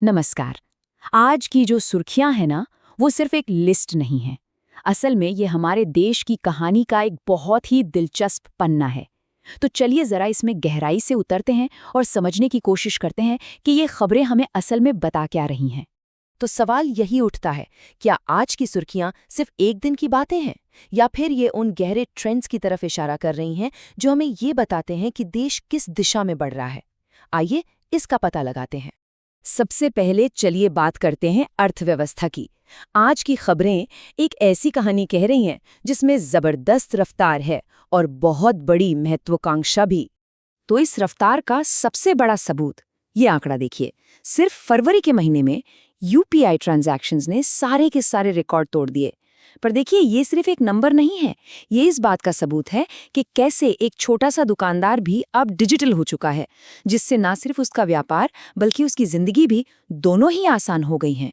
नमस्कार। आज की जो सुर्खियां हैं ना, वो सिर्फ एक लिस्ट नहीं है। असल में ये हमारे देश की कहानी का एक बहुत ही दिलचस्प पन्ना है। तो चलिए जरा इसमें गहराई से उतरते हैं और समझने की कोशिश करते हैं कि ये खबरें हमें असल में बता क्या रही हैं। तो सवाल यही उठता है, क्या आज की सुर्खियां सिर्फ एक दिन की बातें हैं, या फिर ये उन गहरे ट्रेंड्स की तरफ इशारा कर रही हैं जो हमें ये बताते हैं कि देश किस दिशा में बढ़ रहा है। आइए इसका पता लगाते हैं। सबसे पहले चलिए बात करते हैं अर्थव्यवस्था की। आज की खबरें एक ऐसी कहानी कह रही हैं जिसमें जबरदस्त रफ्तार है और बहुत बड़ी महत्वाकांक्षा भी। तो इस रफ्तार का सबसे बड़ा सबूत ये आंकड़ा देखिए। सिर्फ फरवरी के महीने में यूपीआई ट्रांजैक्शंस ने सारे के सारे रिकॉर्ड तोड़ दिए। पर देखिए, ये सिर्फ एक नंबर नहीं है, ये इस बात का सबूत है कि कैसे एक छोटा सा दुकानदार भी अब डिजिटल हो चुका है, जिससे ना सिर्फ उसका व्यापार बल्कि उसकी जिंदगी भी दोनों ही आसान हो गई हैं।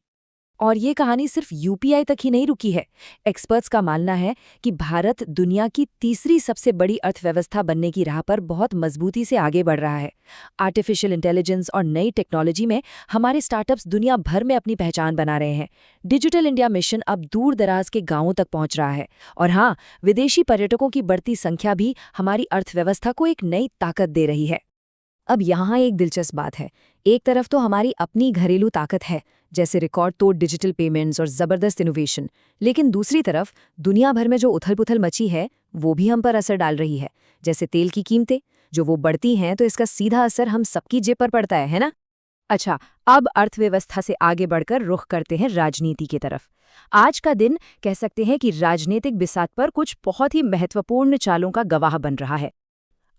और ये कहानी सिर्फ यूपीआई तक ही नहीं रुकी है। एक्सपर्ट्स का मानना है कि भारत दुनिया की तीसरी सबसे बड़ी अर्थव्यवस्था बनने की राह पर बहुत मजबूती से आगे बढ़ रहा है। आर्टिफिशियल इंटेलिजेंस और नई टेक्नोलॉजी में हमारे स्टार्टअप्स दुनिया भर में अपनी पहचान बना रहे हैं। डिजिटल इंडिया मिशन अब दूर दराज के गांवों तक पहुंच रहा है। और हाँ, विदेशी पर्यटकों की बढ़ती संख्या भी हमारी अर्थव्यवस्था को एक नई ताकत दे रही है। अब यहाँ एक दिलचस्प बात है। एक तरफ तो हमारी अपनी घरेलू ताकत है, जैसे रिकॉर्ड तोड़ डिजिटल पेमेंट्स और जबरदस्त इनोवेशन, लेकिन दूसरी तरफ दुनिया भर में जो उथल-पुथल मची है वो भी हम पर असर डाल रही है। जैसे तेल की कीमतें जो वो बढ़ती हैं, तो इसका सीधा असर हम सबकी जेब पर पड़ता है ना? अच्छा, अब अर्थव्यवस्था से आगे बढ़कर रुख करते हैं राजनीति की तरफ। आज का दिन कह सकते हैं कि राजनीतिक बिसात पर कुछ बहुत ही महत्वपूर्ण चालों का गवाह बन रहा है।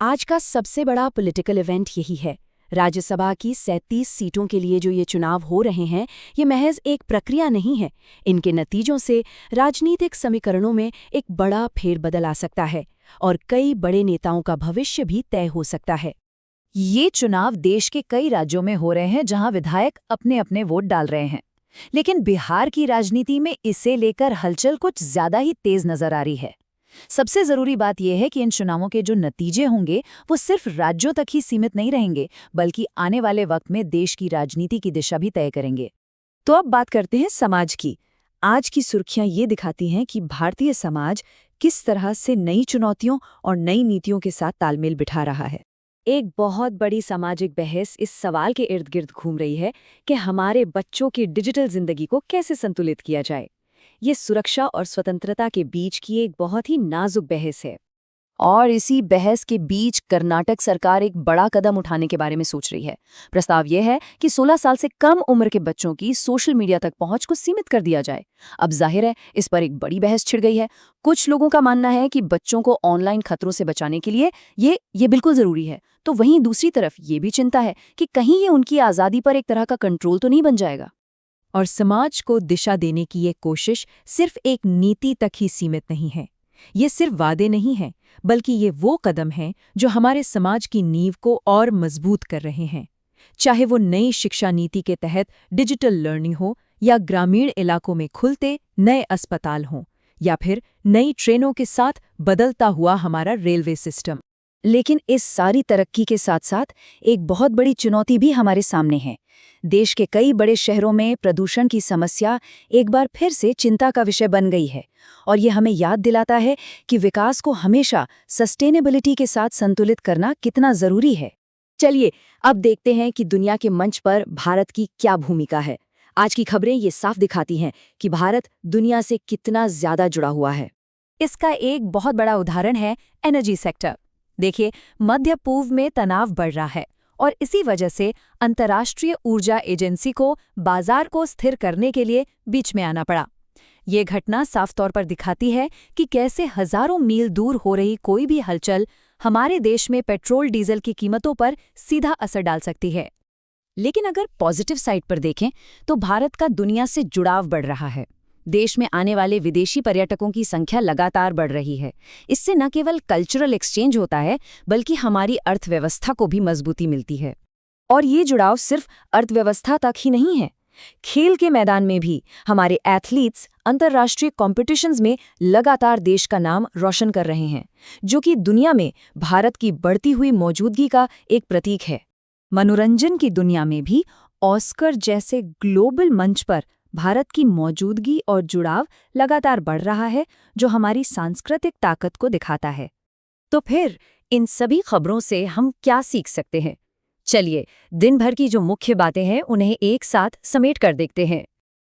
आज का सबसे बड़ा पॉलिटिकल इवेंट यही है। राज्यसभा की 37 सीटों के लिए जो ये चुनाव हो रहे हैं, ये महज एक प्रक्रिया नहीं है। इनके नतीजों से राजनीतिक समीकरणों में एक बड़ा फेरबदल आ सकता है और कई बड़े नेताओं का भविष्य भी तय हो सकता है। ये चुनाव देश के कई राज्यों में हो रहे हैं जहां विधायक अपने अपने वोट डाल रहे हैं। लेकिन बिहार की राजनीति में इसे लेकर हलचल कुछ ज्यादा ही तेज नजर आ रही है। सबसे जरूरी बात यह है कि इन चुनावों के जो नतीजे होंगे वो सिर्फ राज्यों तक ही सीमित नहीं रहेंगे, बल्कि आने वाले वक्त में देश की राजनीति की दिशा भी तय करेंगे। तो अब बात करते हैं समाज की। आज की सुर्खियां ये दिखाती हैं कि भारतीय समाज किस तरह से नई चुनौतियों और नई नीतियों के साथ तालमेल बिठा रहा है। एक बहुत बड़ी सामाजिक बहस इस सवाल के इर्द गिर्द घूम रही है कि हमारे बच्चों की डिजिटल जिंदगी को कैसे संतुलित किया जाए। ये सुरक्षा और स्वतंत्रता के बीच की एक बहुत ही नाजुक बहस है। और इसी बहस के बीच कर्नाटक सरकार एक बड़ा कदम उठाने के बारे में सोच रही है। प्रस्ताव यह है कि 16 साल से कम उम्र के बच्चों की सोशल मीडिया तक पहुंच को सीमित कर दिया जाए। अब जाहिर है इस पर एक बड़ी बहस छिड़ गई है। कुछ लोगों का मानना है कि बच्चों को ऑनलाइन खतरों से बचाने के लिए ये बिल्कुल जरूरी है। तो वहीं दूसरी तरफ ये भी चिंता है कि कहीं ये उनकी आज़ादी पर एक तरह का कंट्रोल तो नहीं बन जाएगा। और समाज को दिशा देने की ये कोशिश सिर्फ एक नीति तक ही सीमित नहीं है। ये सिर्फ वादे नहीं हैं, बल्कि ये वो कदम हैं जो हमारे समाज की नींव को और मजबूत कर रहे हैं। चाहे वो नई शिक्षा नीति के तहत डिजिटल लर्निंग हो, या ग्रामीण इलाकों में खुलते नए अस्पताल हों, या फिर नई ट्रेनों के साथ बदलता हुआ हमारा रेलवे सिस्टम। लेकिन इस सारी तरक्की के साथ साथ एक बहुत बड़ी चुनौती भी हमारे सामने है। देश के कई बड़े शहरों में प्रदूषण की समस्या एक बार फिर से चिंता का विषय बन गई है, और ये हमें याद दिलाता है कि विकास को हमेशा सस्टेनेबिलिटी के साथ संतुलित करना कितना जरूरी है। चलिए अब देखते हैं कि दुनिया के मंच पर भारत की क्या भूमिका है। आज की खबरें ये साफ दिखाती हैं कि भारत दुनिया से कितना ज्यादा जुड़ा हुआ है। इसका एक बहुत बड़ा उदाहरण है एनर्जी सेक्टर। देखिए, मध्य पूर्व में तनाव बढ़ रहा है और इसी वजह से अंतर्राष्ट्रीय ऊर्जा एजेंसी को बाजार को स्थिर करने के लिए बीच में आना पड़ा। ये घटना साफ तौर पर दिखाती है कि कैसे हजारों मील दूर हो रही कोई भी हलचल हमारे देश में पेट्रोल डीजल की कीमतों पर सीधा असर डाल सकती है। लेकिन अगर पॉजिटिव साइड पर देखें तो भारत का दुनिया से जुड़ाव बढ़ रहा है। देश में आने वाले विदेशी पर्यटकों की संख्या लगातार बढ़ रही है। इससे न केवल कल्चरल एक्सचेंज होता है, बल्कि हमारी अर्थव्यवस्था को भी मजबूती मिलती है। और ये जुड़ाव सिर्फ अर्थव्यवस्था तक ही नहीं है। खेल के मैदान में भी हमारे एथलीट्स अंतर्राष्ट्रीय कॉम्पिटिशन्स में लगातार देश का नाम रोशन कर रहे हैं, जो कि दुनिया में भारत की बढ़ती हुई मौजूदगी का एक प्रतीक है। मनोरंजन की दुनिया में भी ऑस्कर जैसे ग्लोबल मंच पर भारत की मौजूदगी और जुड़ाव लगातार बढ़ रहा है, जो हमारी सांस्कृतिक ताकत को दिखाता है। तो फिर इन सभी खबरों से हम क्या सीख सकते हैं? चलिए, दिन भर की जो मुख्य बातें हैं उन्हें एक साथ समेट कर देखते हैं।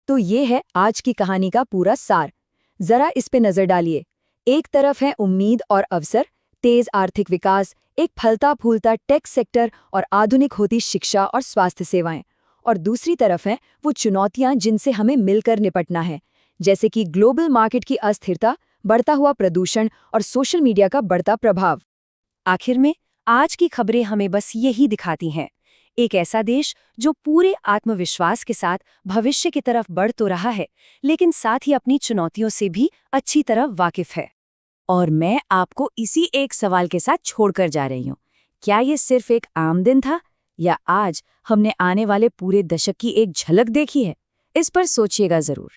तो ये है आज की कहानी का पूरा सार। जरा इस पे नजर डालिए। एक तरफ है उम्मीद और अवसर, तेज आर्थिक विकास, एक फलता फूलता टेक सेक्टर और आधुनिक होती शिक्षा और स्वास्थ्य सेवाएं। और दूसरी तरफ हैं वो चुनौतियां जिनसे हमें मिलकर निपटना है, जैसे कि ग्लोबल मार्केट की अस्थिरता, बढ़ता हुआ प्रदूषण और सोशल मीडिया का बढ़ता प्रभाव। आखिर में आज की खबरें हमें बस यही दिखाती हैं, एक ऐसा देश जो पूरे आत्मविश्वास के साथ भविष्य की तरफ बढ़ तो रहा है, लेकिन साथ ही अपनी चुनौतियों से भी अच्छी तरह वाकिफ है। और मैं आपको इसी एक सवाल के साथ छोड़कर जा रही हूँ, क्या ये सिर्फ एक आम दिन था, या आज हमने आने वाले पूरे दशक की एक झलक देखी है? इस पर सोचिएगा जरूर।